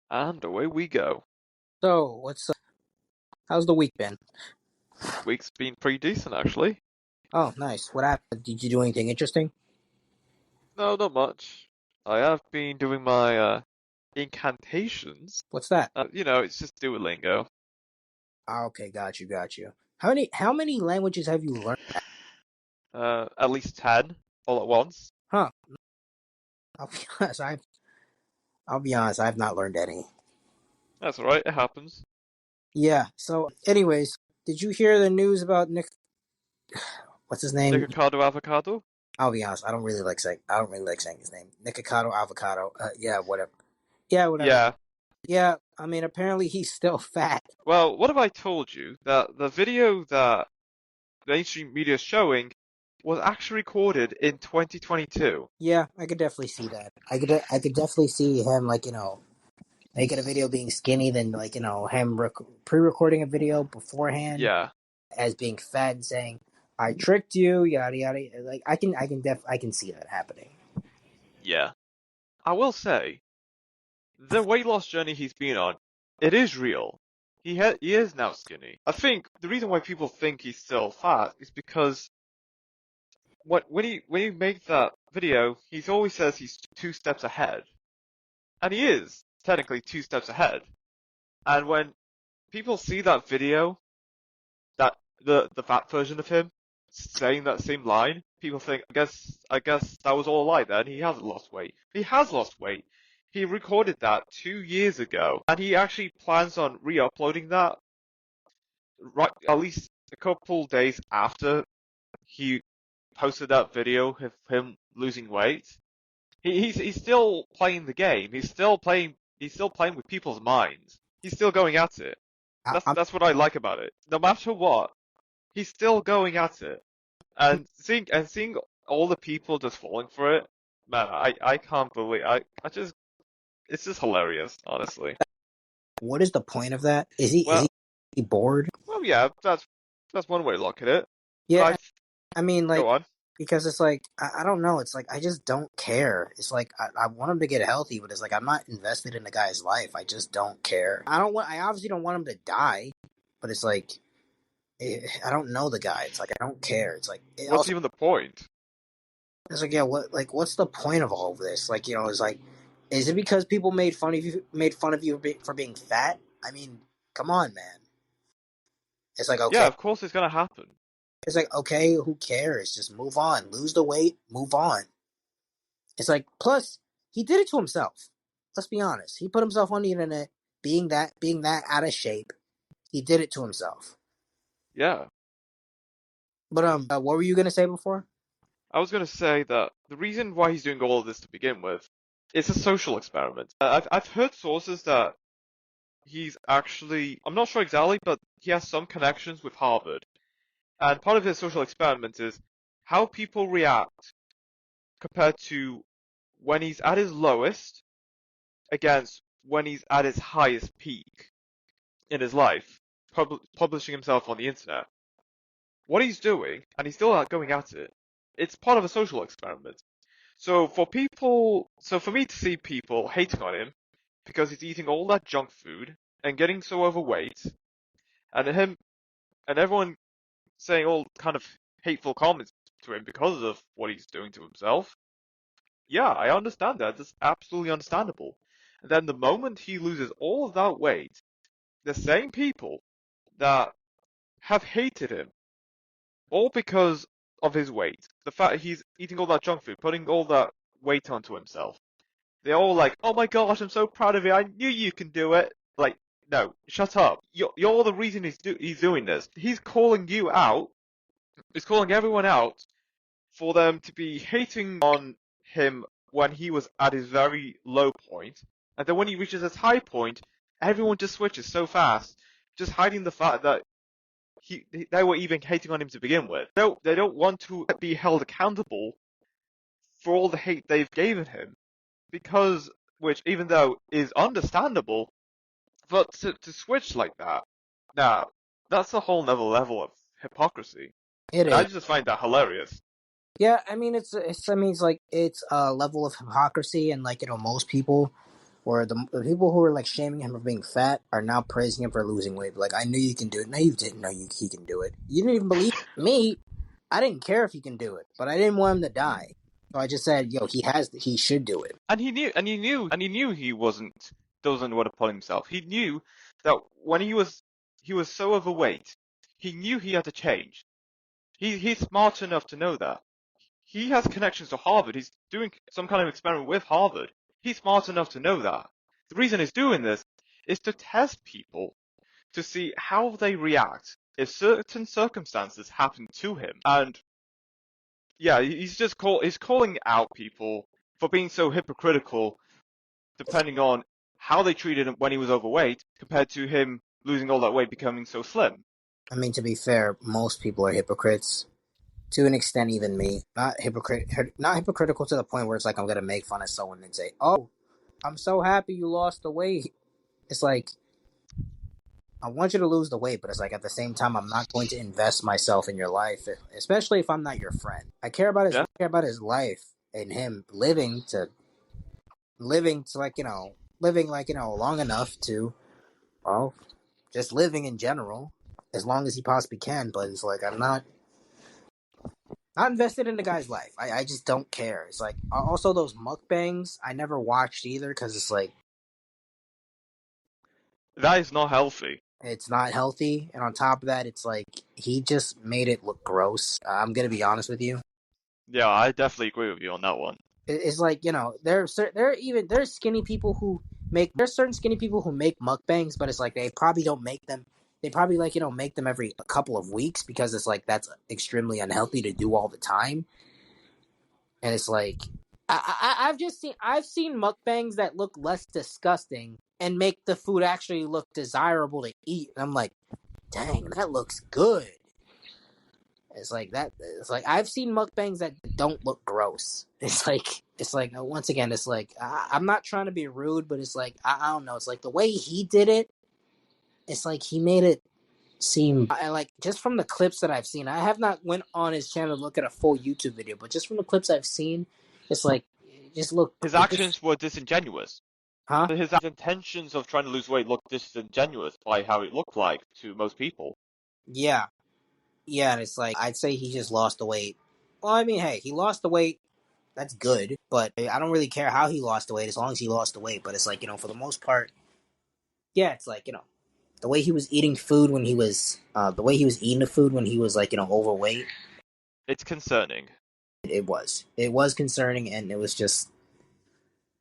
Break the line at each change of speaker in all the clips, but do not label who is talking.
And away we go.
So, how's the week been?
Week's been pretty decent, actually.
Oh, nice. What happened? Did you do anything interesting?
No, not much. I have been doing my incantations.
What's that?
It's just Duolingo.
Ah, okay, got you. How many languages have you learned?
At least 10 all at once.
Huh? I'll be honest. I'll be honest. I've not learned any.
That's alright, it happens.
Yeah. So, anyways, did you hear the news about Nick? What's his name?
Nikocado avocado?
I'll be honest. I don't really like saying his name. Nikocado avocado. Yeah, whatever. Yeah, whatever.
Yeah.
Yeah. I mean, apparently he's still fat.
Well, what have I told you? That the video that the mainstream media is showing was actually recorded in 2022.
Yeah, I could definitely see that. I could definitely see him making a video being skinny, then him pre-recording a video beforehand
Yeah,
as being fat and saying, "I tricked you," yada yada. Like I can see that happening.
yeah. I will say, the weight loss journey he's been on, it is real. He is now skinny. I think the reason why people think he's still fat is because when he makes that video, he always says he's 2 steps ahead, and he is technically 2 steps ahead. And when people see that video, that the fat version of him saying that same line, people think, I guess that was all a lie then. He hasn't lost weight. He has lost weight. He recorded that 2 years ago, and he actually plans on re-uploading that right at least a couple days after he posted that video of him losing weight. He's still playing the game. He's still playing. He's still playing with people's minds. He's still going at it.
I,
That's
I'm
that's what I like about it. No matter what, he's still going at it. And seeing all the people just falling for it, man, I can't believe I just it's just hilarious, honestly.
What is the point of that? Is
Well,
he bored?
well, yeah, that's one way to look at it. But
Yeah, I mean,
go on.
because it's like I don't know. It's like I just don't care. It's like I want him to get healthy, but it's like I'm not invested in the guy's life. I just don't care. I obviously don't want him to die, but it's like I don't know the guy. It's like I don't care. It's like
What's even the point?
it's like yeah, what's the point of all of this? Like it's like, is it because people made fun of you for being fat? I mean, come on, man. It's like
Yeah,
okay,
of course it's gonna happen.
it's like okay, who cares? Just move on, lose the weight, move on. It's like plus he did it to himself. Let's be honest. He put himself on the internet being that out of shape. He did it to himself.
Yeah.
But what were you gonna say before?
I was going to say that the reason why he's doing all of this to begin with is a social experiment. I've heard sources that he's actually, I'm not sure exactly, but he has some connections with Harvard. And part of his social experiment is how people react compared to when he's at his lowest against when he's at his highest peak in his life, publishing himself on the internet. What he's doing, and he's still going at it, it's part of a social experiment. So for me to see people hating on him because he's eating all that junk food and getting so overweight, and him and everyone saying all kind of hateful comments to him because of what he's doing to himself, yeah, I understand that. That's absolutely understandable. And then the moment he loses all of that weight, the same people that have hated him, all because of his weight, the fact he's eating all that junk food, putting all that weight onto himself, they're all like, "Oh my gosh, I'm so proud of you. I knew you can do it." Like, no, shut up. You're the reason he's doing this. He's calling you out. He's calling everyone out for them to be hating on him when he was at his very low point, and then when he reaches his high point, everyone just switches so fast, just hiding the fact that they were even hating on him to begin with. They don't want to be held accountable for all the hate they've given him. Because, which even though is understandable, but to switch like that, now that's a whole nother level of hypocrisy,
It
and I
is.
just find that hilarious.
Yeah, I mean it's I mean it's like it's a level of hypocrisy, and most people where the people who were like shaming him for being fat are now praising him for losing weight. Like, I knew you can do it. No, you didn't know he can do it. You didn't even believe me. I didn't care if he can do it, but I didn't want him to die. So I just said, yo, he should do it.
And he knew he doesn't want to pull himself. He knew that when he was so overweight, he knew he had to change. He's smart enough to know that. He has connections to Harvard. He's doing some kind of experiment with Harvard. He's smart enough to know that. The reason he's doing this is to test people to see how they react if certain circumstances happen to him. And yeah, he's calling out people for being so hypocritical, depending on how they treated him when he was overweight compared to him losing all that weight, becoming so slim.
I mean, to be fair, most people are hypocrites. To an extent, even me. Not hypocritical to the point where it's like I'm gonna make fun of someone and say, "Oh, I'm so happy you lost the weight." It's like I want you to lose the weight, but it's like at the same time, I'm not going to invest myself in your life, especially if I'm not your friend. I care about
Yeah,
his life and him living to living long enough to, well, just living in general, as long as he possibly can. But it's like I'm not invested in the guy's life. I just don't care. It's like also those mukbangs I never watched either because it's like
that is not healthy.
it's not healthy, and on top of that, it's like he just made it look gross. I'm gonna be honest with you.
Yeah, I definitely agree with you on that one.
It's like there's skinny people who there's certain skinny people who make mukbangs, but it's like they probably don't make them. They probably make them every a couple of weeks because it's like that's extremely unhealthy to do all the time. And it's like I've seen mukbangs that look less disgusting and make the food actually look desirable to eat. And I'm like, dang, that looks good. It's like that. It's like I've seen mukbangs that don't look gross. It's like once again, it's like I'm not trying to be rude, but it's like I don't know. It's like the way he did it. It's like he made it seem. I like just from the clips that I've seen. I have not went on his channel to look at a full YouTube video, but just from the clips I've seen, it's like it just look.
His
It just
actions were disingenuous.
huh?
His intentions of trying to lose weight looked disingenuous by how it looked like to most people.
Yeah, yeah. And it's like I'd say he just lost the weight. Well, I mean, hey, he lost the weight. That's good, but I don't really care how he lost the weight as long as he lost the weight. But it's like for the most part, yeah, it's like the way he was eating food when he was the way he was eating the food when he was like overweight.
It's concerning.
It was concerning, and it was just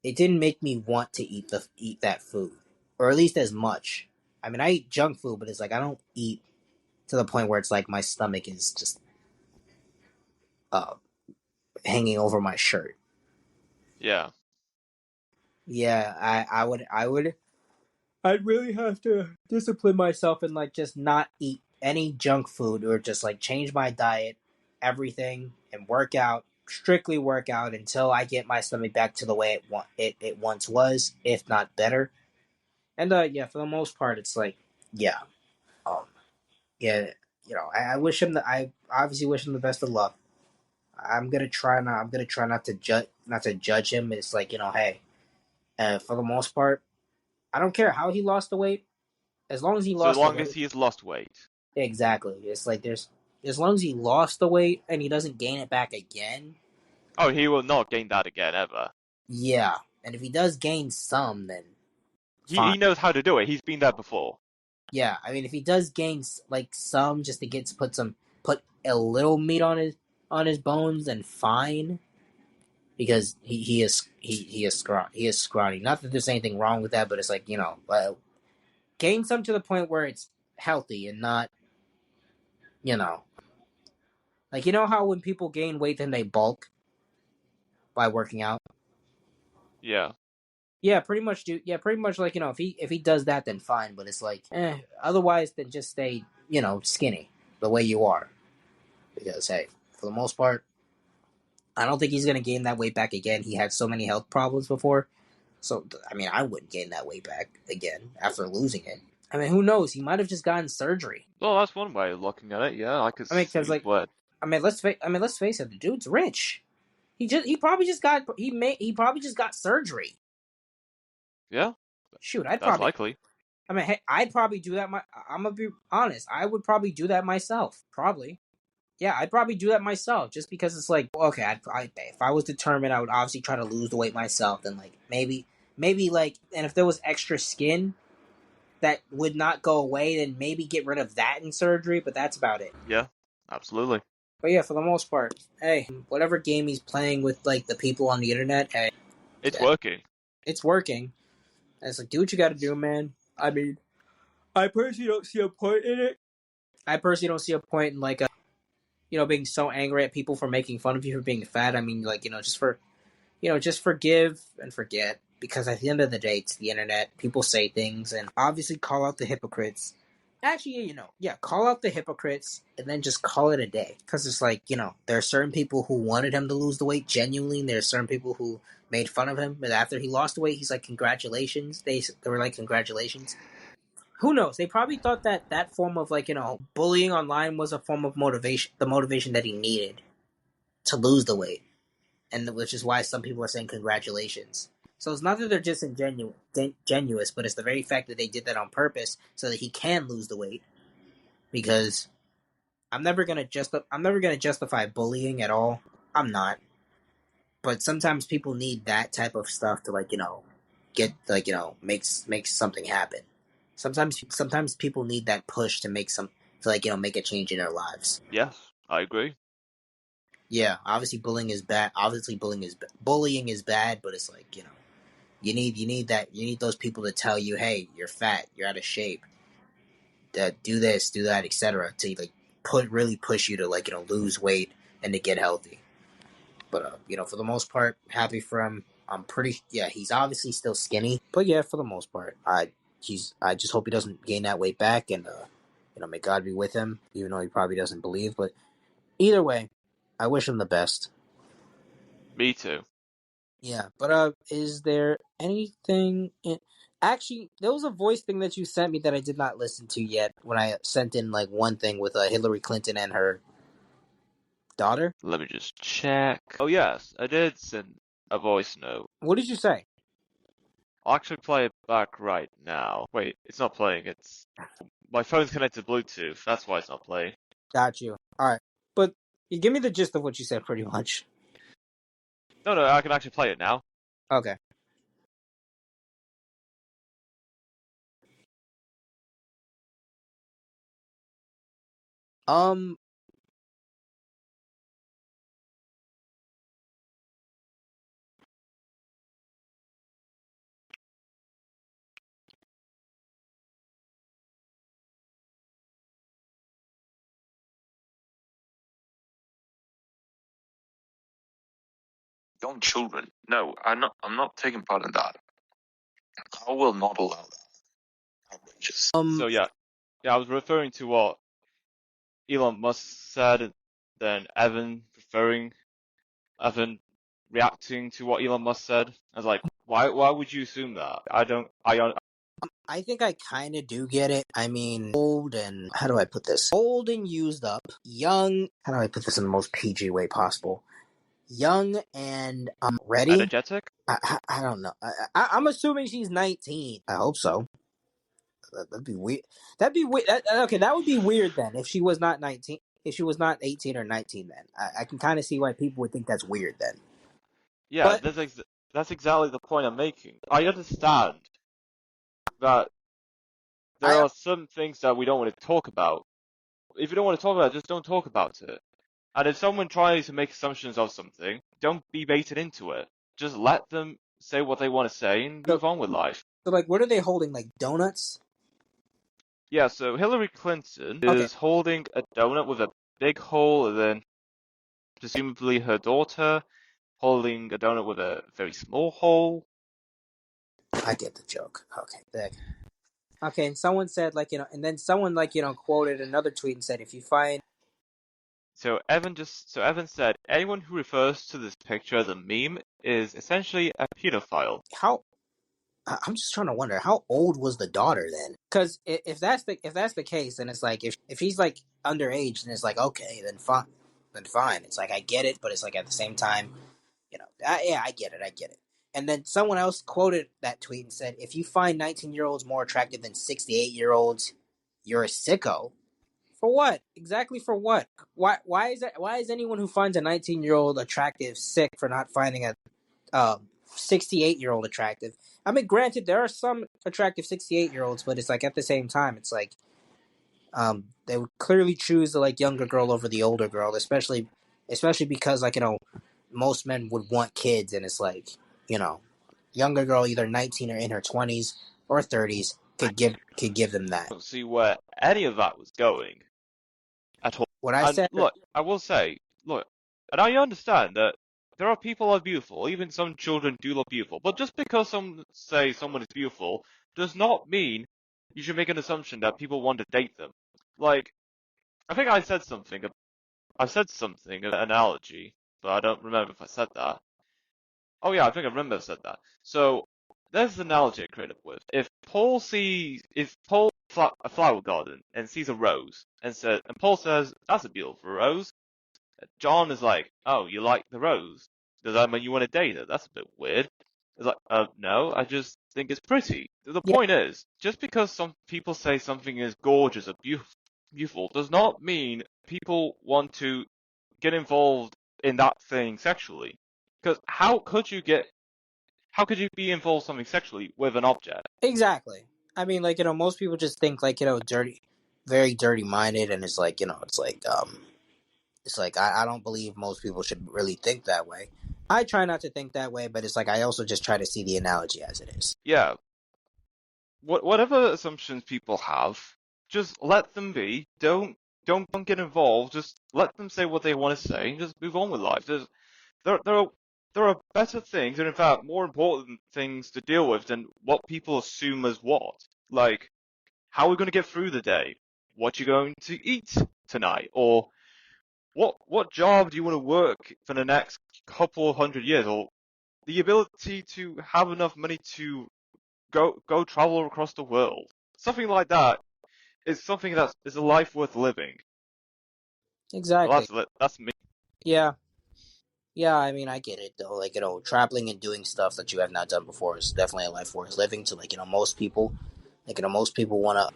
it didn't make me want to eat that food, or at least as much. I mean, I eat junk food, but it's like I don't eat to the point where it's like my stomach is just uh hanging over my shirt.
Yeah.
Yeah, I'd really have to discipline myself and like just not eat any junk food or just like change my diet, everything, and strictly work out until I get my stomach back to the way it once was, if not better. And yeah, for the most part, it's like yeah, um, yeah, I wish him I obviously wish him the best of luck. I'm gonna try not to judge him. It's like hey, for the most part, I don't care how he lost the weight. As long as he
So
lost the
long as
weight,
he has lost weight.
exactly. It's like there's as long as he lost the weight and he doesn't gain it back again.
Oh, he will not gain that again ever.
Yeah, and if he does gain some, then fine.
He knows how to do it. He's been there before.
Yeah, I mean, if he does gain like some, just to get to put a little meat on his bones, then fine. Because he is scrawny. Not that there's anything wrong with that, but it's like gain some to the point where it's healthy and not you know like how when people gain weight then they bulk by working out.
Yeah.
Yeah, pretty much. Pretty much. Like if he does that, then fine. But it's like, otherwise, then just stay, skinny the way you are. Because hey, for the most part, I don't think he's gonna gain that weight back again. He had so many health problems before, so I mean, I wouldn't gain that weight back again after losing it. I mean, who knows? He might have just gotten surgery.
Well, that's one way of looking at it. Yeah, I could
I mean, because
see
like,
what.
let's face it, the dude's rich. He probably just got surgery.
Yeah,
Shoot,
that's likely.
I mean, hey, I'd probably do that. I'm gonna be honest. I would probably do that myself. Probably. Yeah, I'd probably do that myself, just because it's like, okay, if I was determined, I would obviously try to lose the weight myself. Then like maybe like, and if there was extra skin that would not go away, then maybe get rid of that in surgery. But that's about it.
Yeah, absolutely.
But yeah, for the most part, hey, whatever game he's playing with, like the people on the internet, hey,
It's
yeah,
working.
it's working. And it's like, do what you got to do, man. I mean, I personally don't see a point in it. I personally don't see a point in like being so angry at people for making fun of you for being fat. I mean, like, just forgive and forget. Because at the end of the day, it's the internet. People say things, and obviously call out the hypocrites. Actually, call out the hypocrites and then just call it a day. Because it's like, there are certain people who wanted him to lose the weight genuinely, and there are certain people who made fun of him. But after he lost the weight, he's like, congratulations. They were like, congratulations. Who knows? They probably thought that form of like, bullying online was a form of motivation, the motivation that he needed to lose the weight, and which is why some people are saying congratulations. So it's not that they're just ingenuous, but it's the very fact that they did that on purpose so that he can lose the weight. Because I'm never gonna justify bullying at all. I'm not. But sometimes people need that type of stuff to like get like makes something happen. Sometimes people need that push to make a change in their lives.
Yes, I agree.
Yeah, obviously bullying is bad. Bullying is bad, but it's like you need those people to tell you, hey, you're fat, you're out of shape, do this, do that, etc. To like really push you to like lose weight and to get healthy. But for the most part, happy for him. He's obviously still skinny, but yeah, for the most part, I just hope he doesn't gain that weight back, and may God be with him, even though he probably doesn't believe. But either way, I wish him the best.
Me too.
Yeah, but is there anything? Actually, there was a voice thing that you sent me that I did not listen to yet. When I sent in like one thing with Hillary Clinton and her daughter.
Let me just check. Oh yes, I did send a voice note.
What did you say?
I'll actually play it back right now. Wait, it's not playing. It's my phone's connected to Bluetooth. That's why it's not playing.
Got you. All right, but you give me the gist of what you said, pretty much.
No, I can actually play it now.
Okay. Um,
Young children. No, I'm not taking part in that. I will not allow that. Outrageous.
So yeah, I was referring to what Elon Musk said, then Evan reacting to what Elon Musk said. I was like, why would you assume that? I don't.
I think I kind of do get it. I mean, old and how do I put this? Old and used up, young. How do I put this in the most PG way possible? Young and ready.
Energetic.
I don't know. I'm assuming she's 19. I hope so. That'd be weird. That'd be weird. Okay, that would be weird then if she was not 19. If she was not 18 or 19, then I can kind of see why people would think that's weird then.
Yeah,
But
that's exactly the point I'm making. I understand that there
I
are some things that we don't want to talk about. If you don't want to talk about it, just don't talk about it. And if someone tries to make assumptions of something, don't be baited into it. Just let them say what they want to say and
so,
move on with life.
so like, what are they holding? Like donuts?
Yeah, so Hillary Clinton
Okay,
is holding a donut with a big hole, and then presumably her daughter holding a donut with a very small hole.
I get the joke. Okay, there. Okay, and someone said like and then someone like quoted another tweet and said, if you find
So Evan said anyone who refers to this picture as a meme is essentially a pedophile.
how I'm just trying to wonder how old was the daughter then? Because if that's the case, then it's like if she's like underage, then it's like okay, then fine. It's like I get it, but it's like at the same time, yeah, I get it. And then someone else quoted that tweet and said, if you find 19-year-olds more attractive than 68-year-olds, you're a sicko. For what? Exactly for what? Why is that? Why is anyone who finds a 19-year-old attractive sick for not finding a 68-year-old attractive? I mean, granted, there are some attractive 68-year-olds, but it's like at the same time, it's like they would clearly choose the like younger girl over the older girl, especially because like most men would want kids, and it's like you know younger girl either 19 or in her 20s or 30s could give them that.
I don't see where any of that was going at all.
What I
And
said,
look, I will say, look, and I understand that there are people who are beautiful, even some children do look beautiful, but just because some say someone is beautiful does not mean you should make an assumption that people want to date them. Like, I think I said something, an analogy, but I don't remember if I said that. Oh yeah, I think I remember I said that. So, there's an analogy I created with. If Paul a flower garden and sees a rose and Paul says, that's a beautiful rose. John is like, oh, you like the rose? Does that mean you want to date it? That's a bit weird. It's like, no, I just think it's pretty. The
yeah,
point is, just because some people say something is gorgeous or beautiful does not mean people want to get involved in that thing sexually. Because how could you be involved in something sexually with an object?
exactly. I mean, like most people just think like dirty, very dirty minded, and it's like it's like I don't believe most people should really think that way. I try not to think that way, but it's like I also just try to see the analogy as it is.
Yeah, whatever assumptions people have, just let them be. Don't get involved. Just let them say what they want to say and just move on with life. There there are there are better things and in fact more important things to deal with than what people assume as what. Like, how are we going to get through the day? What you going to eat tonight? Or what job do you want to work for the next couple of 100 years? Or the ability to have enough money to go travel across the world. Something like that is something that is a life worth living. Well,
Exactly.
that's me.
Yeah. Yeah, I mean, I get it though. Like, traveling and doing stuff that you have not done before is definitely a life worth living to, like, most people. Like, most people want to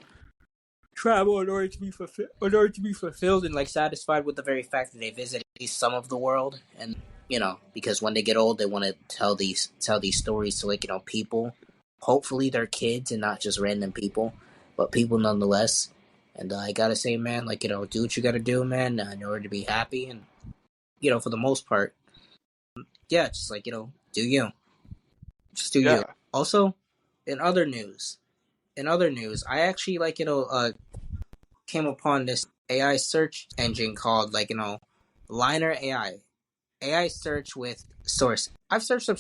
travel in order to be fulfilled and, like, satisfied with the very fact that they visit at least some of the world. And, because when they get old, they want to tell these stories to, like, people. Hopefully they're kids and not just random people, but people nonetheless. And I gotta say, man, like, do what you gotta do, man, in order to be happy. And, for the most part, yeah, just like do you, just do you.
Yeah.
Also, in other news, I actually like came upon this AI search engine called like Liner AI search with source. I've searched up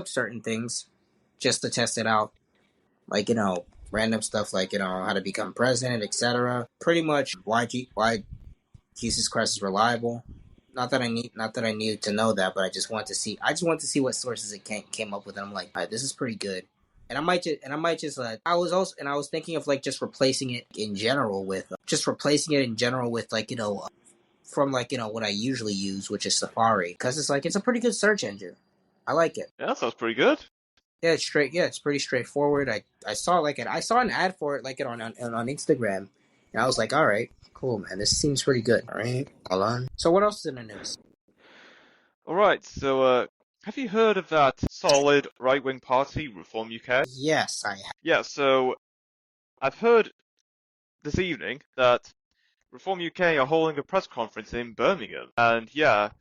certain things just to test it out, like random stuff like how to become president, etc. Pretty much why Jesus Christ is reliable. Not that I need to know that, but I just want to see what sources it came up with, and I'm like, all right, this is pretty good. And I was thinking of like just replacing it in general with like from like what I usually use, which is Safari, because it's a pretty good search engine. I like it.
Yeah, that sounds pretty good.
Yeah, it's straight. Yeah, it's pretty straightforward. I saw an ad for it like it on Instagram, and I was like, all right, cool, man. This seems pretty good. All right, hold on. So what else is in the news?
Alright, so, have you heard of that solid right-wing party, Reform UK?
Yes, I have.
Yeah, so, I've heard this evening that Reform UK are holding a press conference in Birmingham. And yeah,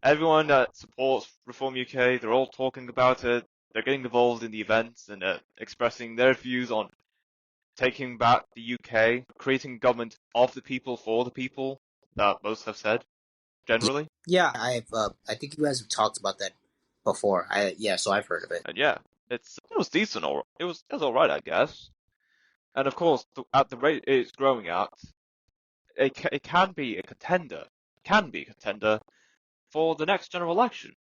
everyone that supports Reform UK, they're all talking about it. They're getting involved in the events and expressing their views on taking back the UK, creating a government of the people for the people, that most have said, generally.
Yeah, I think you guys have talked about that before. So I've heard of it.
And yeah, it was decent, or it was alright, I guess. And of course, at the rate it's growing at, it can be a contender for the next general election.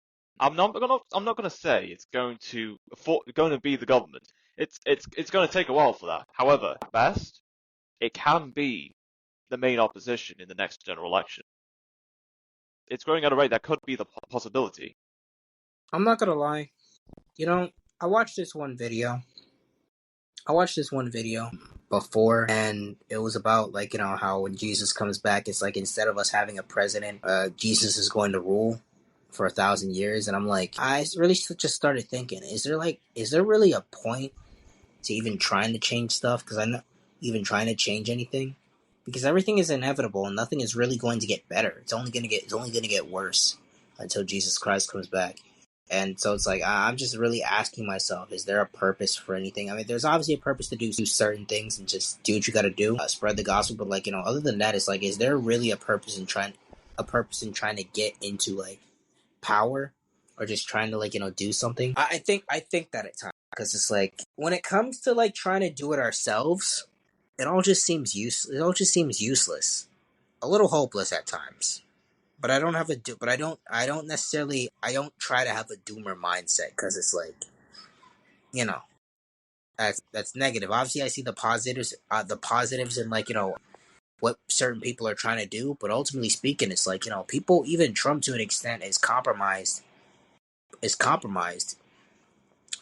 I'm not gonna say it's going to be the government. It's going to take a while for that. However, at best, it can be the main opposition in the next general election. It's growing at a rate that could be the possibility.
I'm not gonna lie. You know, I watched this one video. I watched this one video before, and it was about like how when Jesus comes back, it's like instead of us having a president, Jesus is going to rule for 1,000 years, and I'm like, I really just started thinking, is there really a point to even trying to change stuff? Because I'm not even trying to change anything, because everything is inevitable and nothing is really going to get better. It's only gonna get worse until Jesus Christ comes back. And so it's like I'm just really asking myself: is there a purpose for anything? I mean, there's obviously a purpose to do certain things and just do what you got to do, spread the gospel. But like other than that, it's like, is there really a purpose in trying to get into like power, or just trying to like do something? I think that at times, because it's like when it comes to like trying to do it ourselves, it all just seems useless, a little hopeless at times. But I don't have a do. But I don't necessarily. I don't try to have a doomer mindset, because it's like you know that's negative. Obviously, I see the positives. The positives in like what certain people are trying to do. But ultimately speaking, it's like people, even Trump to an extent, is compromised. Is compromised,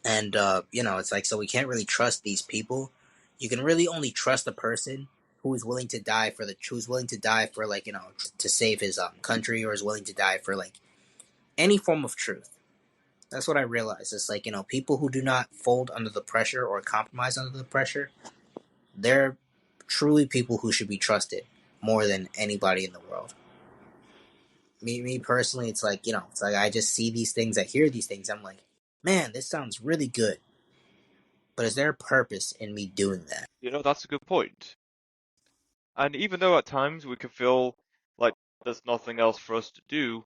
and it's like, so we can't really trust these people. You can really only trust a person who is willing to die for like to save his country, or is willing to die for like any form of truth. That's what I realized. It's like, people who do not fold under the pressure or compromise under the pressure, they're truly people who should be trusted more than anybody in the world. Me personally, it's like I just see these things, I hear these things, I'm like, man, this sounds really good. But is there a purpose in me doing that?
That's a good point. And even though at times we can feel like there's nothing else for us to do,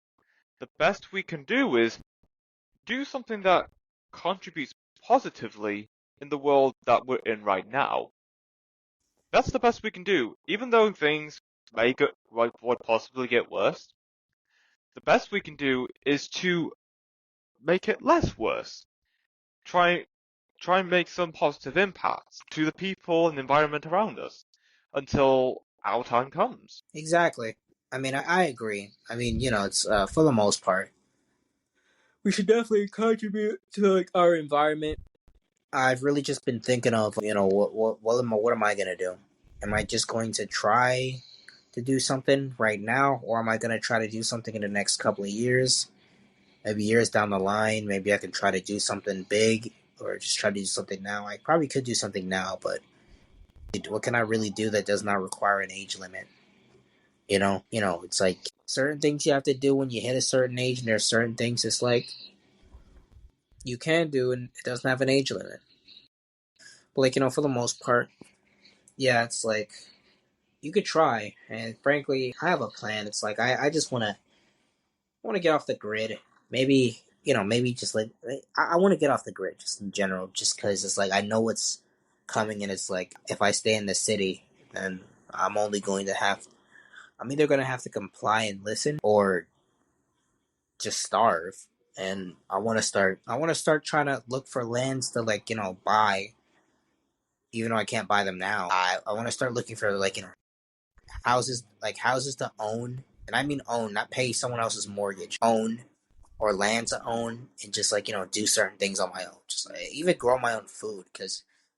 the best we can do is do something that contributes positively in the world that we're in right now. That's the best we can do, even though things would possibly get worse. The best we can do is to make it less worse. Try and make some positive impacts to the people and the environment around us until our time comes.
Exactly. I mean, I agree. I mean, it's for the most part, we should definitely contribute to like our environment. I've really just been thinking of, what am I gonna do? Am I just going to try to do something right now, or am I gonna try to do something in the next couple of years? Maybe years down the line, maybe I can try to do something big, or just try to do something now. I probably could do something now, but what can I really do that does not require an age limit? It's like certain things you have to do when you hit a certain age, and there's certain things it's like you can do, and it doesn't have an age limit. But like for the most part, yeah, it's like you could try. And frankly, I have a plan. It's like I just want to get off the grid. Maybe maybe just like I want to get off the grid just in general, just because it's like I know what's coming, and it's like if I stay in the city, then I'm only going to have I'm either going to have to comply and listen, or just starve. And I want to start trying to look for lands to like buy, even though I can't buy them now. I want to start looking for like houses to own, and I mean own, not pay someone else's mortgage, own, or land to own, and just like do certain things on my own, just like, even grow my own food,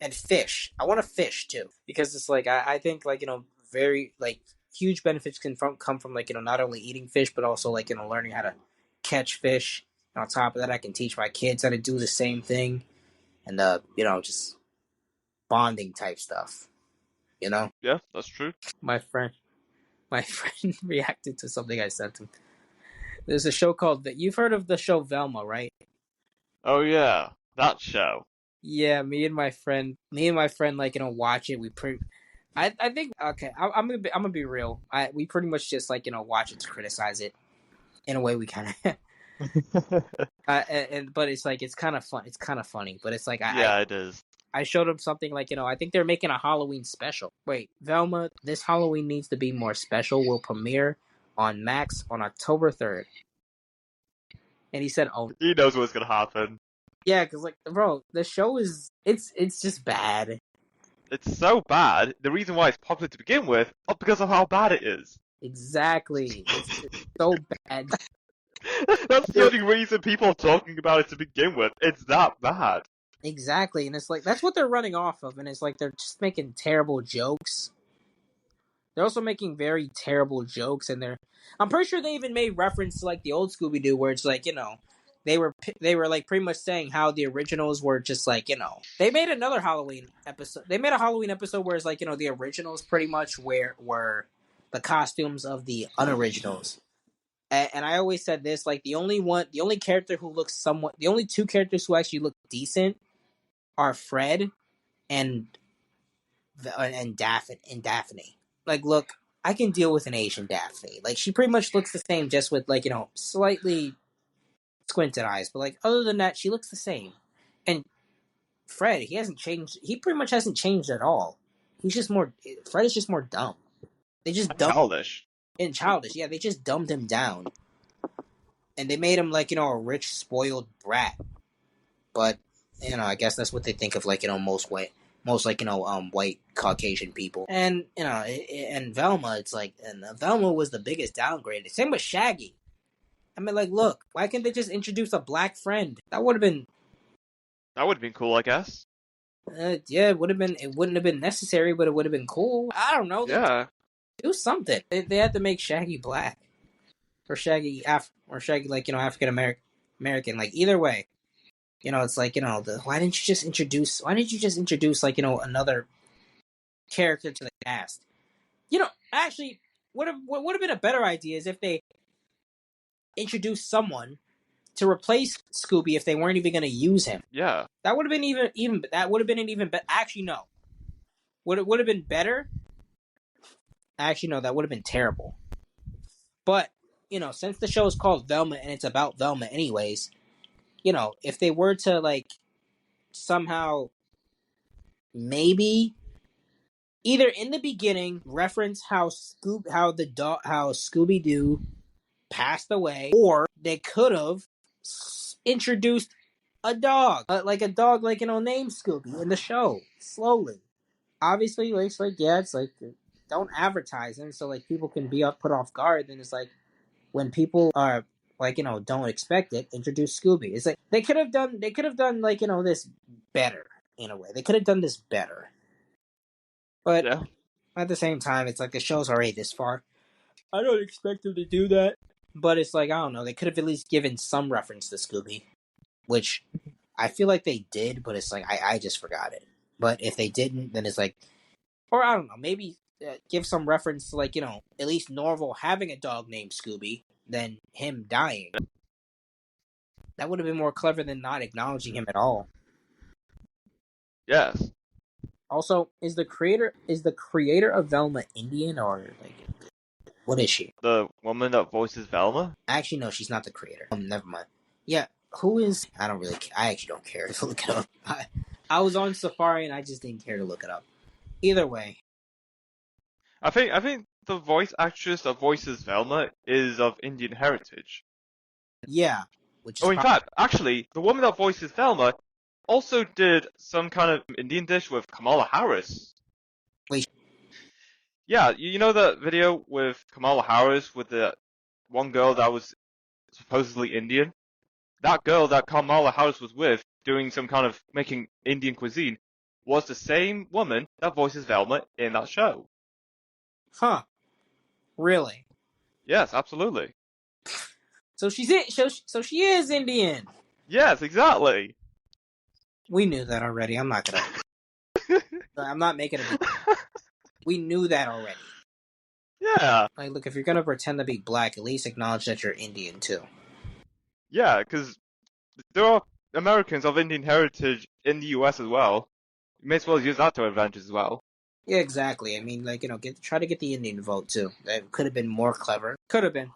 and fish. I want to fish too, because it's like I think like very like huge benefits can come from like not only eating fish, but also like learning how to catch fish. And on top of that, I can teach my kids how to do the same thing, and just bonding type stuff.
Yeah, that's true.
My friend my friend reacted to something I sent him. There's a show called you've heard of the show Velma, right?
Oh yeah, that show.
Yeah, me and my friend like watch it. I think okay. I'm gonna be real. We pretty much just like watch it to criticize it in a way we kind of. But it's like it's kind of fun. It's kind of funny, but it's like
Yeah, it is.
I showed him something like I think they're making a Halloween special. Wait, Velma, this Halloween needs to be more special. Will premiere on Max on October 3rd. And he said, "Oh,
He knows what's gonna happen.
yeah, because like, bro, the show is it's just bad.
It's so bad. The reason why it's popular to begin with, because of how bad it is.
Exactly, it's so bad.
That's the only reason people are talking about it to begin with. It's that bad.
Exactly, and it's like that's what they're running off of, and it's like they're just making terrible jokes. They're also making very terrible jokes, and I'm pretty sure they even made reference to like the old Scooby Doo, where it's like they were like pretty much saying how the originals were just like they made another Halloween episode. They made a Halloween episode where it's like the originals pretty much were the costumes of the unoriginals. And I always said this, like the only character who looks somewhat, the only two characters who actually look decent are Fred and Daphne. Like, look, I can deal with an Asian Daphne. Like, she pretty much looks the same, just with like slightly squinted eyes. But like, other than that, she looks the same. And Fred, he hasn't changed. He pretty much hasn't changed at all. He's just more. Fred is just more dumb. They just dumb
Childish.
and childish. Yeah, they just dumbed him down, and they made him like a rich, spoiled brat. But I guess that's what they think of like most like white Caucasian people. And and Velma, it's like, and Velma was the biggest downgrade. Same with Shaggy. I mean, like, look, why can't they just introduce a black friend? That would have been
Cool, I guess.
yeah, it would have been. It wouldn't have been necessary, but it would have been cool. I don't know.
Yeah.
Do something. They had to make Shaggy black, or Shaggy like African American. Like, either way, it's like why didn't you just introduce like another character to the cast? Actually, what would have been a better idea is if they introduced someone to replace Scooby if they weren't even going to use him.
Yeah.
That would have been even that would have been an even better. Actually, no. Would have been better? Actually, no. That would have been terrible. But since the show is called Velma and it's about Velma, anyways, if they were to like somehow maybe either in the beginning reference how Scooby Doo passed away, or they could have introduced a dog, like named Scooby in the show slowly. Obviously, it's like yeah, it's like don't advertise him so like people can be put off guard. Then it's like when people are like don't expect it, introduce Scooby. It's like they could have done like this better in a way. They could have done this better, but
Yeah.
at the same time, it's like the show's already this far. I don't expect them to do that. But it's like, I don't know, they could have at least given some reference to Scooby, which I feel like they did, but it's like, I just forgot it. But if they didn't, then it's like, or I don't know, maybe give some reference to like, at least Norval having a dog named Scooby than him dying. That would have been more clever than not acknowledging him at all.
Yes.
Also, is the creator of Velma Indian, or like what is she?
The woman that voices Velma?
Actually, no, she's not the creator. Never mind. Yeah, who is? I don't really. I actually don't care to look it up. I was on Safari and I just didn't care to look it up. Either way,
I think the voice actress that voices Velma is of Indian heritage.
yeah. Which is
in fact, actually, the woman that voices Velma also did some kind of Indian dish with Kamala Harris.
Wait.
Yeah, you know that video with Kamala Harris with the one girl that was supposedly Indian? That girl that Kamala Harris was with doing some kind of making Indian cuisine was the same woman that voices Velma in that show.
Huh. Really?
Yes, absolutely.
So she's it. So she is Indian.
Yes, exactly.
We knew that already. I'm not gonna. I'm not making it. We knew that already.
Yeah.
Like, look, if you're gonna pretend to be black, at least acknowledge that you're Indian too.
Yeah, because there are Americans of Indian heritage in the US as well. You may as well use that to advantage as well.
Yeah, exactly. I mean, like, try to get the Indian vote too. That could have been more clever. Could have been,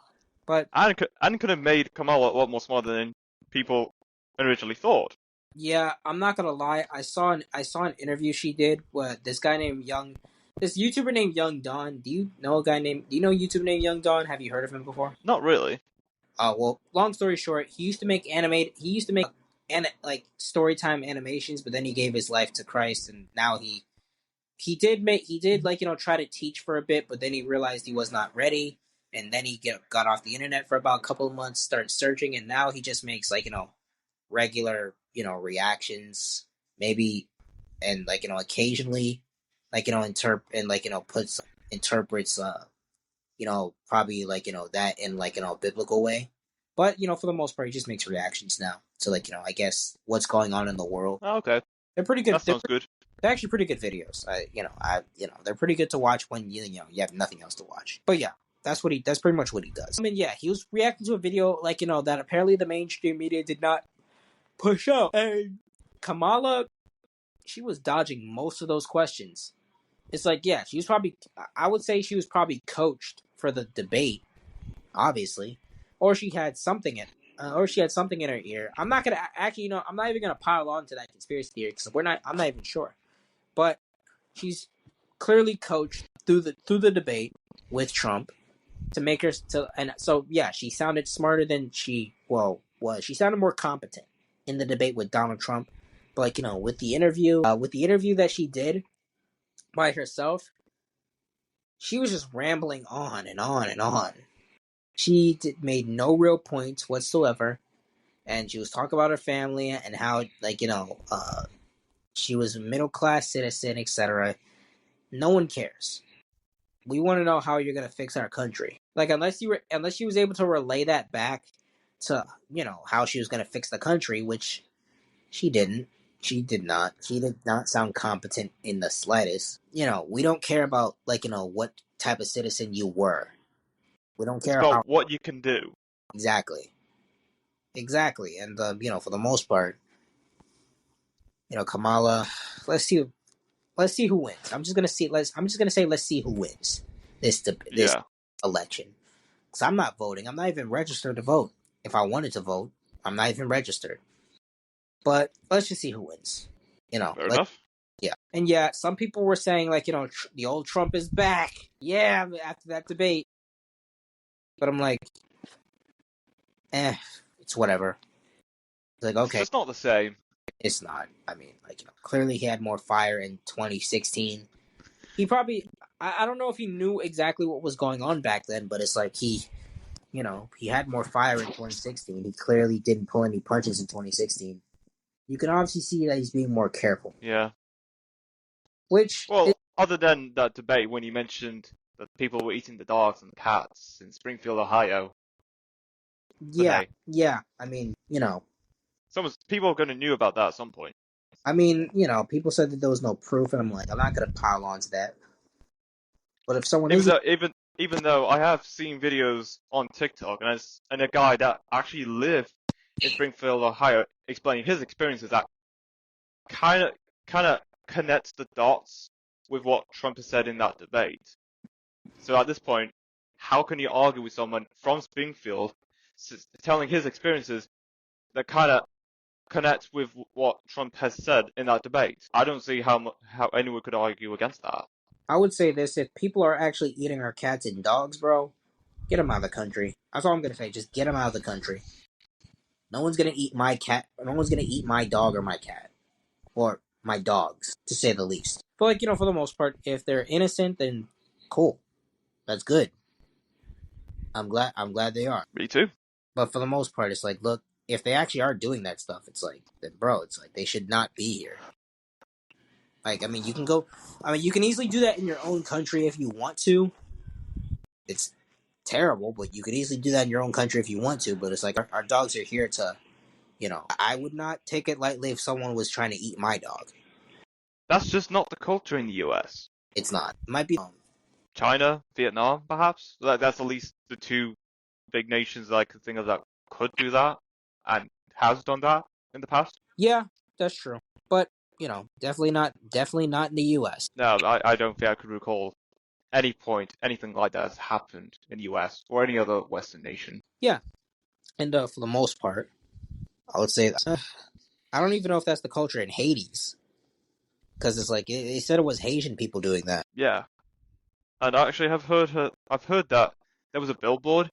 but
And could have made Kamala a lot more smarter than people originally thought.
yeah, I'm not gonna lie. I saw an interview she did with this YouTuber named Young Don. Do you know a YouTuber named Young Don? Have you heard of him before?
Not really.
Well, long story short, he used to make like storytime animations, but then he gave his life to Christ, and now he did like try to teach for a bit, but then he realized he was not ready. and then he got off the internet for about a couple of months, started searching, and now he just makes like regular reactions, maybe, and like occasionally, like interprets probably like that in like a biblical way. But for the most part, he just makes reactions now to like I guess what's going on in the world.
Oh, okay,
They're pretty good.
that sounds good.
They're actually pretty good videos. They're pretty good to watch when you have nothing else to watch. But yeah, that's pretty much what he does. I mean, yeah, he was reacting to a video like that apparently the mainstream media did not push out. And Kamala, she was dodging most of those questions. It's like, yeah, I would say she was probably coached for the debate, obviously, or she had something in her ear. I'm not gonna actually, I'm not even gonna pile on to that conspiracy theory because I'm not even sure. But she's clearly coached through the debate with Trump to make her and so yeah, she sounded smarter than she was. She sounded more competent in the debate with Donald Trump. But like with the interview that she did by herself, she was just rambling on and on and on. She made no real points whatsoever, and she was talking about her family and how she was a middle class citizen, etc. No one cares. We want to know how you're gonna fix our country. Like unless she was able to relay that back to how she was gonna fix the country, which she didn't. She did not. She did not sound competent in the slightest. We don't care about what type of citizen you were. We don't
It's
care
about
how
what you can do.
exactly. Exactly. And for the most part, Kamala, let's see who wins. I'm just going to say let's see who wins this
Yeah,
election. Cuz I'm not voting. I'm not even registered to vote. If I wanted to vote, I'm not even registered. But let's just see who wins.
fair enough.
Yeah. And yeah, some people were saying like, the old Trump is back. Yeah, after that debate. But I'm like, it's whatever. It's like,
It's
okay,
just not the same.
it's not. I mean, like, clearly he had more fire in 2016. He probably, I don't know if he knew exactly what was going on back then, but it's like he had more fire in 2016. He clearly didn't pull any punches in 2016. You can obviously see that he's being more careful.
Yeah.
Which,
Well, other than that debate when you mentioned that people were eating the dogs and the cats in Springfield, Ohio. But
yeah,
hey,
yeah. I mean,
people are going to knew about that at some point.
people said that there was no proof, and I'm like, I'm not gonna pile on to that. But if someone
Even though I have seen videos on TikTok and a guy that actually lived in Springfield, Ohio, explaining his experiences that kind of connects the dots with what Trump has said in that debate. So at this point, how can you argue with someone from Springfield telling his experiences that kind of connects with what Trump has said in that debate? I don't see how anyone could argue against that.
I would say this: if people are actually eating our cats and dogs, bro, get them out of the country. That's all I'm gonna say. Just get them out of the country. No one's gonna eat my cat. No one's gonna eat my dog or my cat or my dogs, to say the least. But like for the most part, if they're innocent, then cool. That's good. I'm glad they are.
Me too.
But for the most part, it's like, look, if they actually are doing that stuff, it's like, then bro, it's like they should not be here. Like, I mean, you can easily do that in your own country if you want to. It's terrible, but you could easily do that in your own country if you want to. But it's like our dogs are here to, I would not take it lightly if someone was trying to eat my dog.
That's just not the culture in the US.
It's not. It might be.
China, Vietnam, perhaps. That's at least the two big nations that I could think of that could do that and has done that in the past.
Yeah, that's true. But definitely not in the U.S.
No, I don't think I could recall any point anything like that has happened in the US or any other Western nation.
Yeah, and for the most part, I would say that. I don't even know if that's the culture in Hades, because it's like they said it was Haitian people doing that.
Yeah, and I actually I've heard that there was a billboard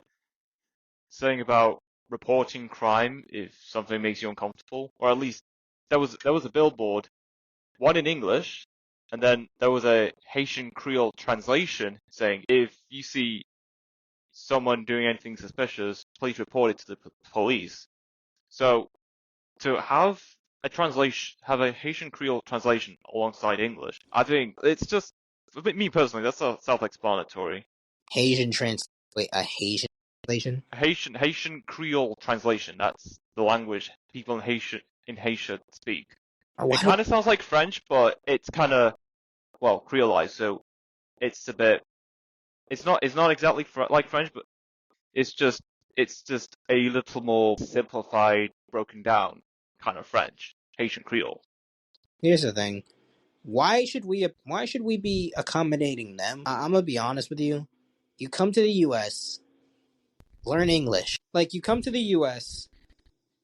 saying about reporting crime if something makes you uncomfortable, or at least there was a billboard, one in English, and then there was a Haitian Creole translation saying if you see someone doing anything suspicious, please report it to the police. So to have a Haitian Creole translation alongside English, I think it's just, for me personally, that's self-explanatory.
Haitian a Haitian translation.
Haitian Creole translation. That's the language people in Haitian speak.
Why
It
do
kind of sounds like French, but it's kind of creolized. So it's a bit. It's not exactly like French, but it's just a little more simplified, broken down kind of French, Haitian Creole.
Here's the thing. Why should we be accommodating them? I'm gonna be honest with you. You come to the U.S., learn English. Like you come to the U.S.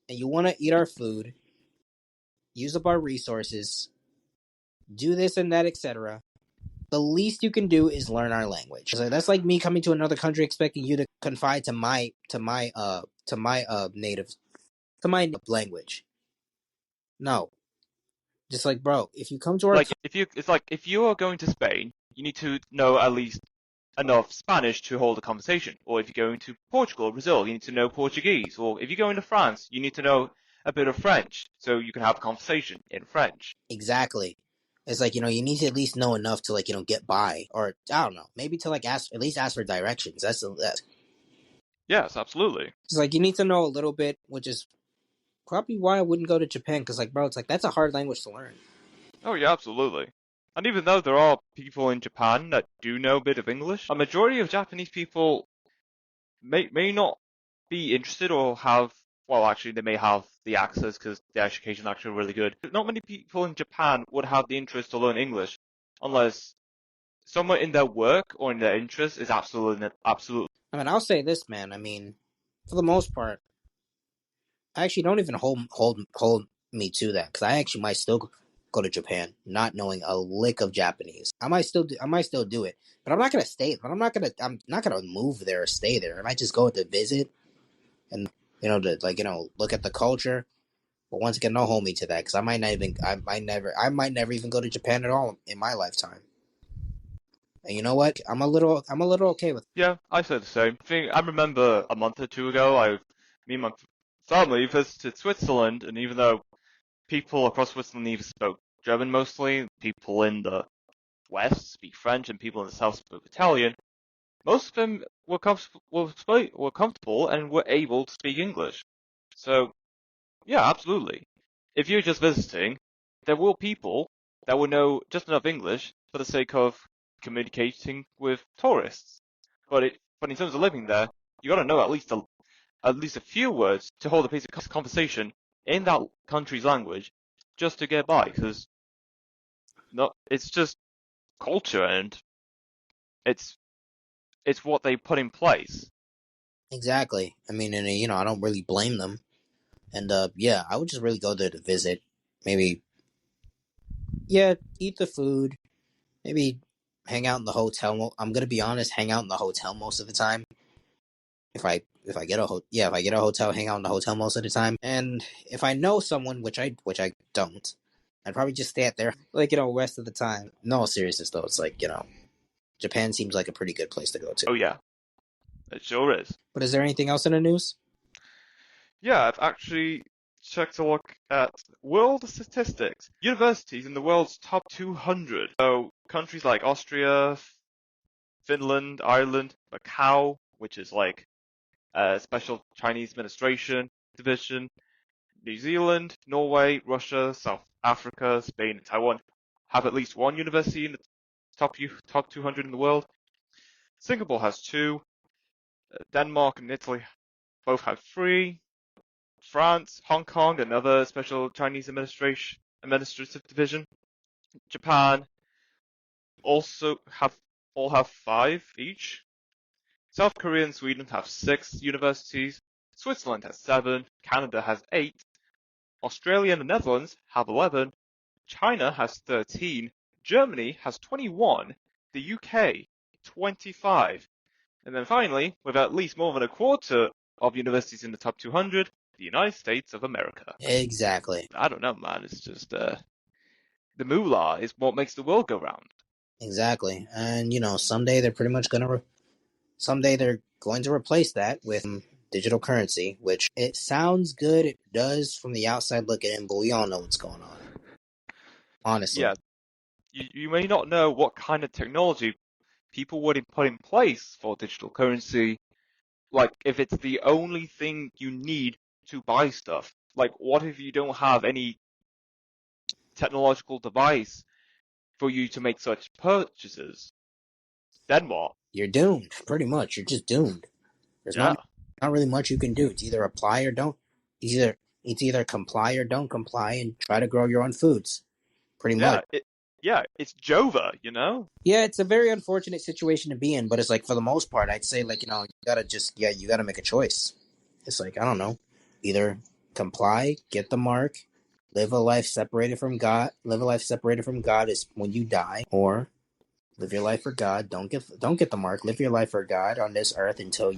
and you want to eat our food, use up our resources, do this and that, etc. The least you can do is learn our language. So that's like me coming to another country expecting you to confide to my language. No, just like bro, if you come to our
If you are going to Spain, you need to know at least enough Spanish to hold a conversation. Or if you're going to Portugal or Brazil, you need to know Portuguese. Or if you're going to France, you need to know a bit of French so you can have a conversation in French.
exactly. It's like, you need to at least know enough to like, get by, or I don't know, maybe to like at least ask for directions. That's
Yes, absolutely.
it's like you need to know a little bit, which is probably why I wouldn't go to Japan, because like, bro, it's like that's a hard language to learn.
Oh yeah, absolutely. And even though there are people in Japan that do know a bit of English, a majority of Japanese people may not be interested or have, well, actually, they may have the access because the education is actually really good. Not many people in Japan would have the interest to learn English unless someone in their work or in their interest is absolutely.
I mean, I'll say this, man. I mean, for the most part, I actually don't even hold me to that, because I actually might still go to Japan not knowing a lick of Japanese. I might still do it, but I'm not gonna stay. But I'm not gonna move there or stay there. I might just go to visit and to like look at the culture. But once again, don't hold me to that, because I might never even go to Japan at all in my lifetime. And you know what? I'm a little okay with it.
Yeah, I say the same. I remember a month or two ago, me and my family visited Switzerland, and even though people across Switzerland either spoke German mostly, people in the West speak French, and people in the South spoke Italian, most of them were comfortable and were able to speak English. So, yeah, absolutely. If you're just visiting, there will people that will know just enough English for the sake of communicating with tourists. But in terms of living there, you gotta know at least a few words to hold a basic conversation in that country's language just to get by, because it's just culture and it's what they put in place.
Exactly. I mean, and I don't really blame them. And yeah, I would just really go there to visit. Maybe, yeah, eat the food. Maybe hang out in the hotel. I'm gonna be honest, hang out in the hotel most of the time. If I get if I get a hotel, hang out in the hotel most of the time. And if I know someone, which I don't, I'd probably just stay at their like rest of the time. No seriousness though, it's like Japan seems like a pretty good place to go to.
Oh yeah, it sure is.
But is there anything else in the news?
Yeah, I've actually checked a look at world statistics. Universities in the world's top 200. So countries like Austria, Finland, Ireland, Macau, which is like a special Chinese administration division, New Zealand, Norway, Russia, South Africa, Spain, and Taiwan have at least one university in the top 200 in the world. Singapore has two. Denmark and Italy both have three. France, Hong Kong, another special Chinese administrative division. Japan also all have five each. South Korea and Sweden have 6 universities. Switzerland has 7. Canada has 8. Australia and the Netherlands have 11. China has 13. Germany has 21. The UK 25. And then finally, with at least more than a quarter of universities in the top 200, the United States of America.
Exactly.
I don't know, man. It's just the moolah is what makes the world go round.
Exactly. And someday they're pretty much someday they're going to replace that with digital currency, which it sounds good. It does from the outside looking in, but we all know what's going on. Honestly.
Yeah, you may not know what kind of technology people would put in place for digital currency. Like, if it's the only thing you need to buy stuff. Like, what if you don't have any technological device for you to make such purchases? Then what?
You're doomed, pretty much. You're just doomed. There's
Yeah,
not really much you can do. It's either apply or don't. It's either comply or don't comply, and try to grow your own foods. Pretty much.
It's Jova, you know?
Yeah, it's a very unfortunate situation to be in, but it's like for the most part, I'd say like you gotta make a choice. It's like I don't know, either comply, get the mark, live a life separated from God. Live a life separated from God is when you die, or live your life for God. Don't get the mark. Live your life for God on this earth until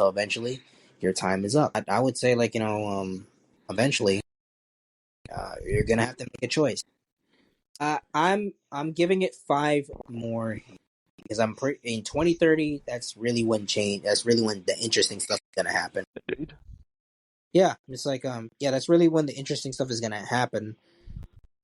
eventually your time is up. I would say like eventually you're gonna have to make a choice. I'm giving it 5 more because in 2030. That's really when change. That's really when the interesting stuff is gonna happen.
Indeed.
Yeah, it's like yeah, that's really when the interesting stuff is gonna happen.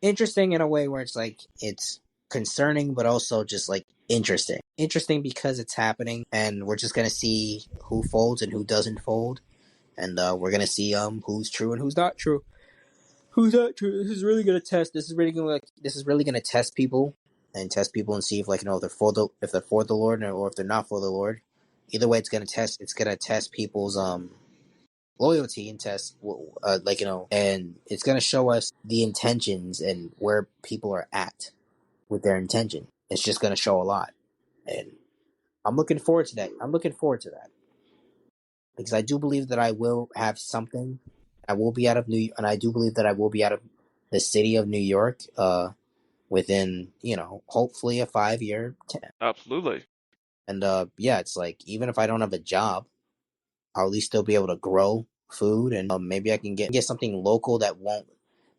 Interesting in a way where it's like it's concerning, but also just like interesting. Interesting because it's happening, and we're just gonna see who folds and who doesn't fold, and we're gonna see who's true and who's not true. Who's not true? This is really gonna test. This is really gonna test people and see if like if they're for the Lord or if they're not for the Lord. Either way, it's gonna test people's loyalty and test and it's gonna show us the intentions and where people are at with their intention. It's just gonna show a lot, and I'm looking forward to that. Because I do believe that I will have something. I will be out of and I do believe that I will be out of the city of New York within hopefully a 5 year.
Absolutely.
And yeah, it's like even if I don't have a job, I'll at least still be able to grow food, and maybe I can get something local that won't.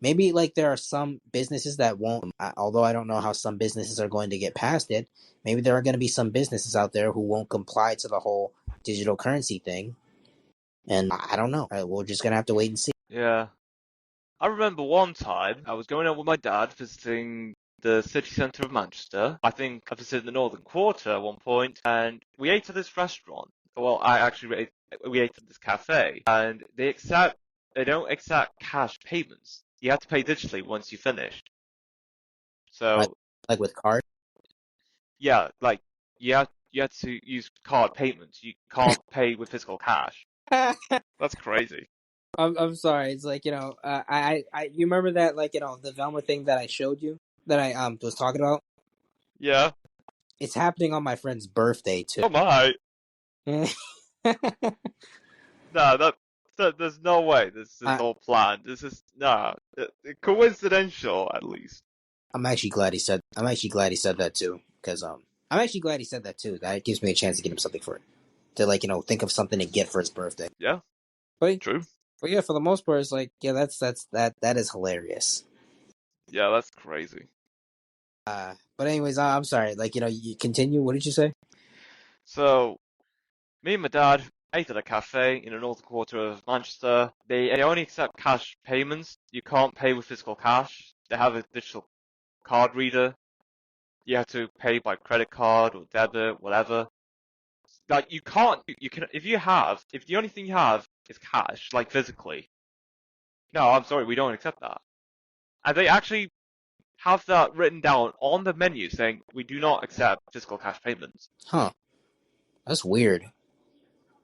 Maybe like there are some businesses that won't. Although I don't know how some businesses are going to get past it. Maybe there are going to be some businesses out there who won't comply to the whole digital currency thing, and I don't know. We're just gonna have to wait and see.
Yeah. I remember one time I was going out with my dad visiting the city centre of Manchester. I think I visited the Northern Quarter at one point, and we ate at this restaurant. Well, we ate at this cafe, and they don't accept cash payments. You have to pay digitally once you finish.
Like
So
like with cards.
yeah, like you have to use card payments. You can't pay with physical cash. That's crazy.
I'm sorry. It's like you remember that like the Velma thing that I showed you that I was talking about.
Yeah.
It's happening on my friend's birthday too.
Oh my. No, there's no way this is all planned. This is coincidental at least.
I'm actually glad he said. I'm actually glad he said that too, because I'm actually glad he said that too. That gives me a chance to get him something for it, to like think of something to get for his birthday.
Yeah,
But
true.
but yeah, for the most part, it's like yeah, that is hilarious.
Yeah, that's crazy.
But anyways, I'm sorry. Like you continue. What did you say?
So, me and my dad ate at a cafe in the northern quarter of Manchester. They only accept cash payments. You can't pay with physical cash. They have a digital card reader. You have to pay by credit card or debit, whatever. Like you can't. You can if the only thing you have is cash, like physically. No, I'm sorry, we don't accept that. And they actually have that written down on the menu saying we do not accept physical cash payments.
Huh? That's weird.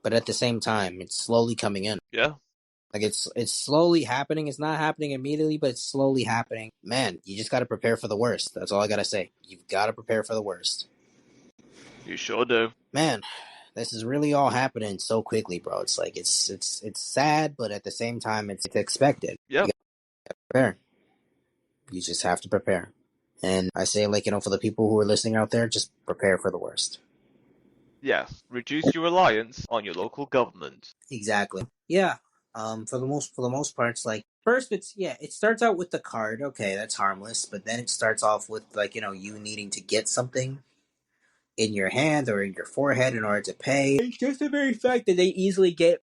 But at the same time, it's slowly coming in.
Yeah.
Like it's slowly happening. It's not happening immediately, but it's slowly happening. Man, you just got to prepare for the worst. That's all I gotta say. You've got to prepare for the worst.
You sure do.
Man, this is really all happening so quickly, bro. It's like it's sad, but at the same time, it's expected.
Yep.
You gotta prepare. You just have to prepare. And I say, like for the people who are listening out there, just prepare for the worst.
Yes. Reduce your reliance on your local government.
Exactly. Yeah. For the most part, it's like first, it starts out with the card. Okay, that's harmless, but then it starts off with like you needing to get something. in your hand or in your forehead in order to pay. It's just the very fact that they easily gave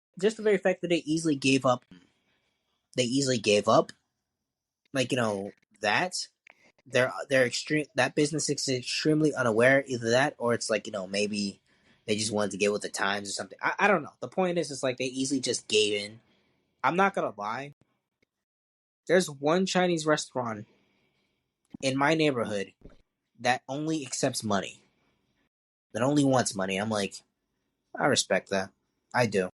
up. They easily gave up. Like, that they're extreme. That business is extremely unaware. Either that, or it's like, maybe they just wanted to get with the times or something. I don't know. The point is, it's like they easily just gave in. I'm not gonna lie. There's one Chinese restaurant in my neighborhood that only accepts money. That only wants money. I'm like, I respect that. I do.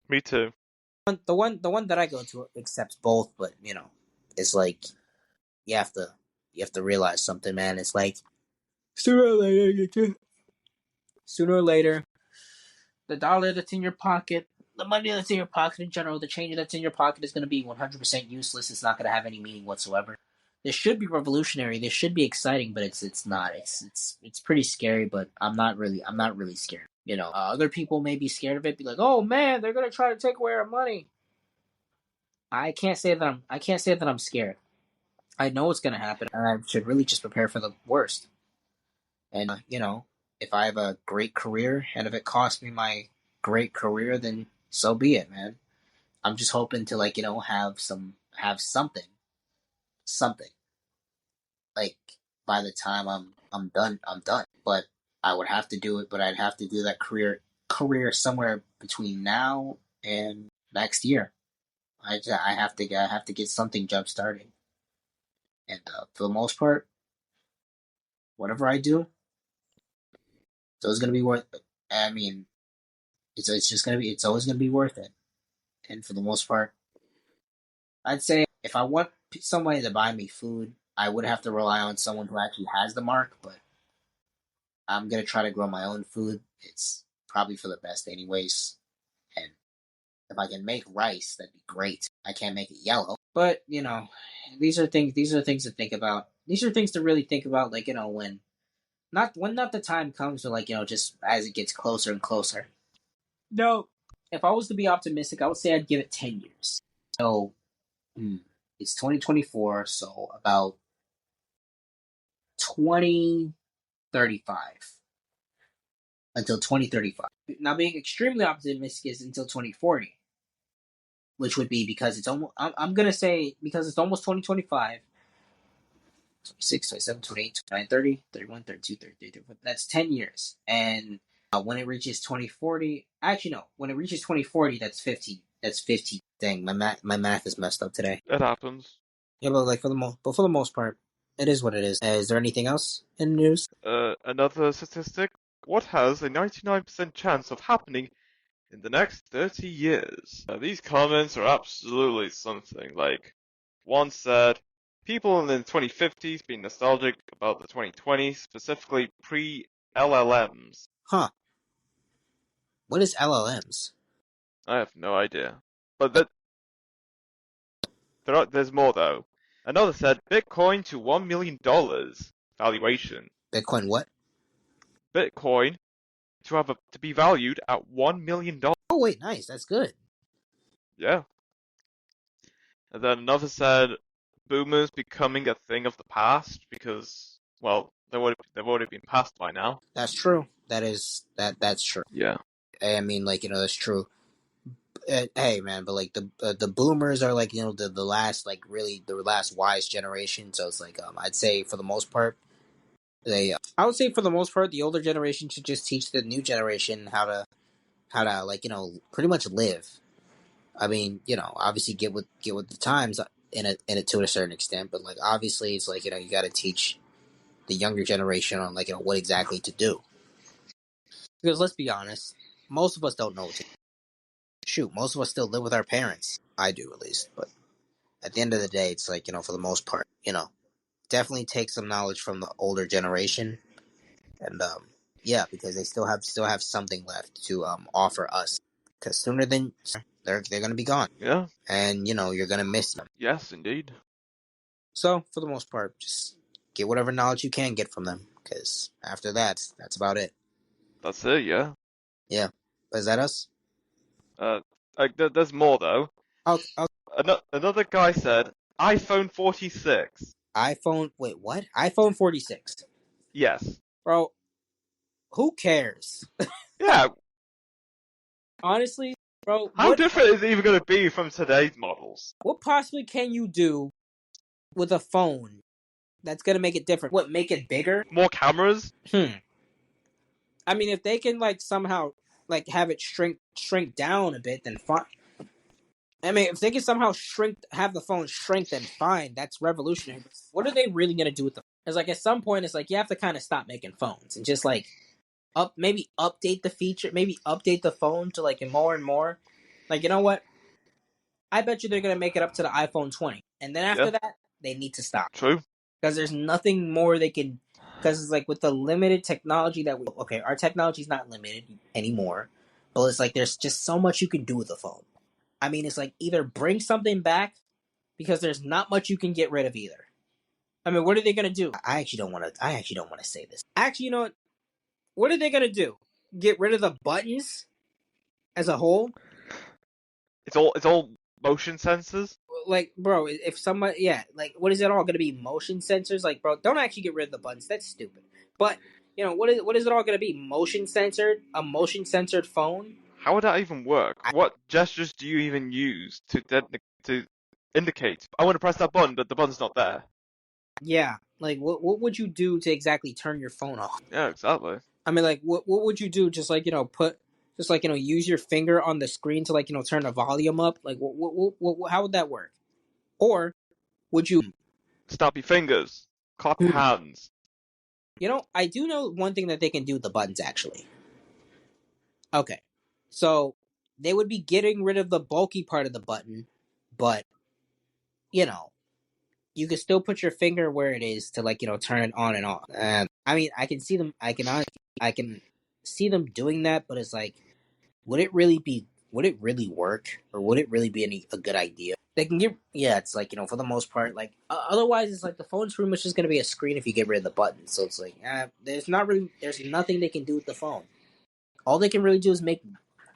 Me too.
The one that I go to accepts both, but it's like you have to realize something, man. It's like sooner or later, the dollar that's in your pocket, the money that's in your pocket in general, the change that's in your pocket is going to be 100% useless. It's not going to have any meaning whatsoever. This should be revolutionary. This should be exciting, but it's not. It's pretty scary, but I'm not really scared. Other people may be scared of it, be like, "Oh man, they're gonna try to take away our money." I can't say that I'm scared. I know it's gonna happen, and I should really just prepare for the worst. And if I have a great career, and if it costs me my great career, then so be it, man. I'm just hoping to have something like by the time I'm done. But I would have to do it. But I'd have to do that career somewhere between now and next year. I have to get something jump starting. And for the most part, whatever I do, it's always gonna be worth it. I mean, it's always gonna be worth it. And for the most part, I'd say if I want somebody to buy me food, I would have to rely on someone who actually has the mark. But I'm gonna try to grow my own food. It's probably for the best, anyways. And if I can make rice, that'd be great. I can't make it yellow, but these are things. These are things to think about. These are things to really think about. Like when the time comes, or like just as it gets closer and closer. No, if I was to be optimistic, I would say I'd give it 10 years. So it's 2024, so about 2035 until 2035. Now, being extremely optimistic is until 2040, which would be because it's almost. I'm gonna say because it's almost 2025. 26, 27, 28, 29, 30, 31, 32, 33, 34. That's 10 years. And when it reaches 2040, actually, no, when it reaches 2040, that's 50. That's 50. Dang, my math is messed up today.
It happens.
Yeah, but for the most part, it is what it is. Is there anything else in the news?
Another statistic. What has a 99% chance of happening in the next 30 years? These comments are absolutely something. Like, one said, people in the 2050s being nostalgic about the 2020s, specifically pre-LLMs.
Huh. What is LLMs?
I have no idea. But there's more though. Another said, Bitcoin to $1 million valuation.
Bitcoin what?
Bitcoin to be valued at $1 million.
Oh, wait, nice. That's good.
Yeah. And then another said, boomers becoming a thing of the past because, well, they've already been passed by now.
That's true. That's true.
Yeah.
I mean, that's true. Hey, man, but like the boomers are like the last the last wise generation. So it's like I'd say for the most part I would say for the most part the older generation should just teach the new generation how to pretty much live. I mean, obviously get with the times in it to a certain extent, but like obviously it's like you got to teach the younger generation on what exactly to do. Because let's be honest, most of us don't know what to do. Shoot, most of us still live with our parents. I do at least, but at the end of the day, it's like for the most part, definitely take some knowledge from the older generation, and yeah, because they still have something left to offer us. Because sooner than they're gonna be gone.
Yeah.
And you're gonna miss them.
Yes, indeed.
So for the most part, just get whatever knowledge you can get from them. Because after that, that's about it.
That's it. Yeah.
Yeah. Is that us?
There's more though.
Okay.
Another guy said iPhone 46.
iPhone. Wait, what? iPhone 46.
Yes.
Bro, who cares?
Yeah,
Honestly, bro,
how different is it even going to be from today's models?
what possibly can you do with a phone that's gonna make it different? What, make it bigger?
More cameras?
I mean, if they can like somehow like have it shrink down a bit, then fine. I mean, if they can somehow have the phone shrink, then fine. That's revolutionary. What are they really gonna do with them? Because like at some point, it's like you have to kind of stop making phones and just like maybe update the feature, maybe update the phone to like more and more. Like, you know what? I bet you they're gonna make it up to the iPhone 20, and then after that, they need to stop.
True.
Because there's nothing more they can. Because it's like with the limited technology that our technology's not limited anymore, but it's like there's just so much you can do with a phone. I mean, it's like either bring something back because there's not much you can get rid of either. I mean, what are they gonna do? I actually don't want to say this. Actually, you know what? What are they gonna do? Get rid of the buttons as a whole?
It's all motion sensors.
Like, bro, if somebody, like, what is it all gonna be? Motion sensors? Like, bro, don't actually get rid of the buttons. That's stupid. But you know, what is it all gonna be? Motion censored? A motion censored phone?
How would that even work? What gestures do you even use to indicate? I want to press that button, but the button's not there.
Yeah, like what would you do to exactly turn your phone off?
Yeah, exactly.
I mean, like, what would you do? Just like, use your finger on the screen to, like, turn the volume up. Like, how would that work? Or would you?
Snap your fingers, clap your hands.
I do know one thing that they can do with the buttons actually. Okay, so they would be getting rid of the bulky part of the button, but you can still put your finger where it is to, like, turn it on and off. I mean, I can see them. I can see them doing that, but it's like, would it really work, or would it really be a good idea? They can it's like, for the most part, like, otherwise it's like the phone's pretty much just going to be a screen if you get rid of the button. So it's like, there's nothing they can do with the phone. All they can really do is make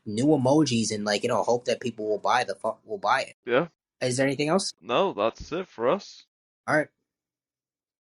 new emojis and, like, hope that people will buy it.
Yeah.
Is there anything else?
No, that's it for us.
All right.